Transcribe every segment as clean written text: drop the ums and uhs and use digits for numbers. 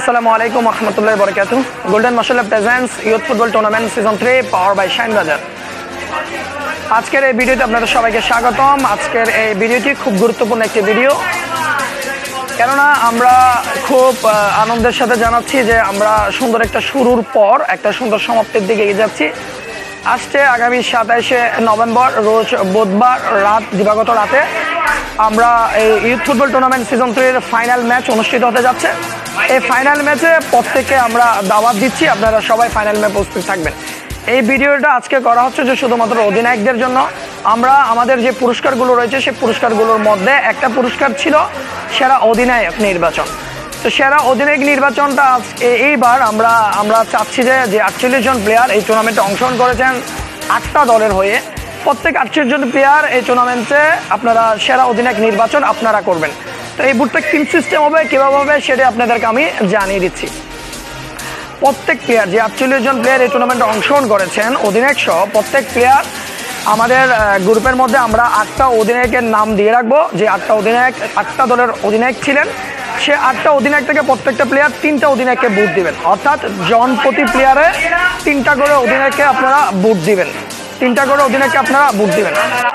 আসসালামু আলাইকুম রহমতুল্লাহি বারাকাতুহু। গোল্ডেন মাশাআল্লাহ presents youth football tournament season 3 power by Shine বাজার। আজকের এই ভিডিওতে আপনাদের সবাইকে স্বাগতম। আজকের এই ভিডিওটি খুব গুরুত্বপূর্ণ একটি ভিডিও, কেননা আমরা খুব আনন্দের সাথে জানাচ্ছি যে আমরা সুন্দর একটা শুরুর পর একটা সুন্দর সমাপ্তির দিকে এগিয়ে যাচ্ছি। আসছে আগামী 27শে নভেম্বর রোজ বুধবার দিবাগত রাতে আমরা এই ইউথ ফুটবল টুর্নামেন্ট সিজন 3 এর ফাইনাল ম্যাচ অনুষ্ঠিত হতে যাচ্ছে। এই ফাইনাল ম্যাচে প্রত্যেককে আমরা দাওয়াত দিচ্ছি, আপনারা সবাই ফাইনাল ম্যাচে উপস্থিত থাকবেন। এই ভিডিওটা আজকে করা হচ্ছে যে শুধুমাত্র অধিনায়কদের জন্য। আমরা আমাদের যে পুরস্কারগুলো রয়েছে সেই পুরস্কারগুলোর মধ্যে একটা পুরস্কার ছিল সেরা অধিনায়ক নির্বাচন। তো সেরা অধিনায়ক নির্বাচনটা এইবার আমরা চাচ্ছি যে 48 জন প্লেয়ার এই টুর্নামেন্টে অংশগ্রহণ করেছেন 8টা দলের হয়ে। প্রত্যেক 48 জন প্লেয়ার এই টুর্নামেন্টে আপনারা সেরা অধিনায়ক নির্বাচন আপনারা করবেন। তো এই বুটটা টিম সিস্টেম হবে, কীভাবে হবে সেটা আপনাদেরকে আমি জানিয়ে দিচ্ছি। প্রত্যেক প্লেয়ার যে 48 জন প্লেয়ার এই টুর্নামেন্টে অংশগ্রহণ করেছেন অধিনায়ক সহ প্রত্যেক প্লেয়ার, আমাদের গ্রুপের মধ্যে আমরা 8টা অধিনায়কের নাম দিয়ে রাখবো। যে 8টা অধিনায়ক 8টা দলের অধিনায়ক ছিলেন, সে 8টা অধিনায়ক থেকে প্রত্যেকটা প্লেয়ার 3টা অধিনায়ককে বুট দিবেন, অর্থাৎ জন প্রতি প্লেয়ারে 3টা করে অধিনায়ককে আপনারা বুট দিবেন। 3টা করে অধিনায়ককে আপনারা বুট দিবেন।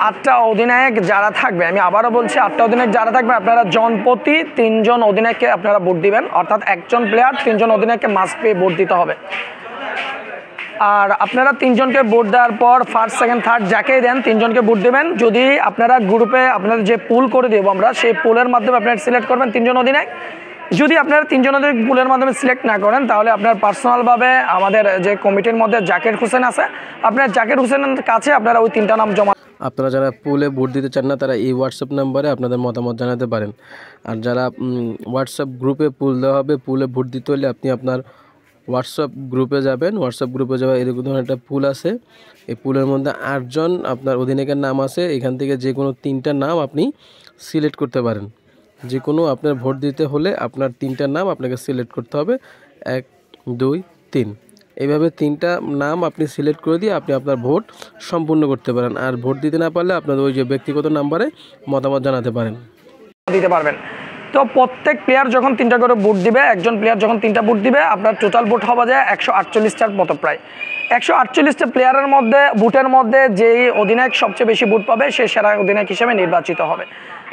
8টা অধিনায়ক যারা থাকবে, আমি আবারও বলছি 8টা অধিনায়ক যারা থাকবে আপনারা জন প্রতি 3 জন অধিনায়ককে আপনারা বুট দিবেন, অর্থাৎ একজন প্লেয়ার 3 জন অধিনায়ককে মাস্ট পেয়ে বুট দিতে হবে। আর আপনারা 3 জনকে বুট দেওয়ার পর ফার্স্ট সেকেন্ড থার্ড যাকেই দেন 3 জনকে বুট দেবেন। যদি আপনারা গ্রুপে আপনাদের যে পুল করে দেবো আমরা, সেই পুলের মাধ্যমে আপনারা সিলেক্ট করবেন 3 জন অধিনায়ক। যদি আপনারা 3 জন অধিনায়ক পুলের মাধ্যমে সিলেক্ট না করেন, তাহলে আপনার পার্সোনালভাবে আমাদের যে কমিটির মধ্যে জাকির হোসেন আছে, আপনার জাকির হোসেনের কাছে আপনারা ওই 3টা নাম জমা। আপনারা যারা পুলে ভোট দিতে চান না তারা এই হোয়াটসঅ্যাপ নাম্বারে আপনাদের মতামত জানাতে পারেন। আর যারা হোয়াটসঅ্যাপ গ্রুপে পুল দেওয়া হবে, পুলে ভোট দিতে হলে আপনি আপনার হোয়াটসঅ্যাপ গ্রুপে যাবেন। হোয়াটসঅ্যাপ গ্রুপে যাওয়া এরকম ধরনের একটা পুল আছে। এই পুলের মধ্যে 8 জন আপনার অধিনায়কের নাম আছে। এখান থেকে যে কোনো 3টা নাম আপনি সিলেক্ট করতে পারেন। যে কোনো আপনার ভোট দিতে হলে আপনার 3টা নাম আপনাকে সিলেক্ট করতে হবে, 1 2 3। এইভাবে 3টা নাম আপনি সিলেক্ট করে দিয়ে আপনি আপনার ভোট সম্পূর্ণ করতে পারেন। আর ভোট দিতে না পারলে আপনাদের ওই যে ব্যক্তিগত নাম্বারে মতামত জানাতে পারেন, দিতে পারবেন। তো প্রত্যেক প্লেয়ার যখন 3টা করে বুট দিবে, একজন প্লেয়ার যখন 3টা বুট দিবে, আপনার টোটাল বুট হবে যে 148টার মতো প্রায়। 148টা প্লেয়ারের মধ্যে বুটের মধ্যে যেই অধিনায়ক সবচেয়ে বেশি বুট পাবে সে সেরা অধিনায়ক হিসেবে নির্বাচিত হবে।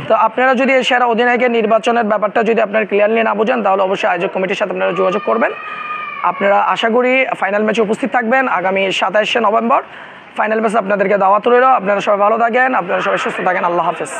তো আপনারা যদি এই সেরা অধিনায়কের নির্বাচনের ব্যাপারটা যদি আপনারা ক্লিয়ারলি না বোঝেন, তাহলে অবশ্যই আয়োজক কমিটির সাথে আপনারা যোগাযোগ করবেন। আপনারা আশা করি ফাইনাল ম্যাচে উপস্থিত থাকবেন আগামী 27শে নভেম্বর। ফাইনাল ম্যাচে আপনাদেরকে দাওয়াত রইল। আপনারা সবাই ভালো থাকেন, আপনারা সবাই সুস্থ থাকেন। আল্লাহ হাফেজ।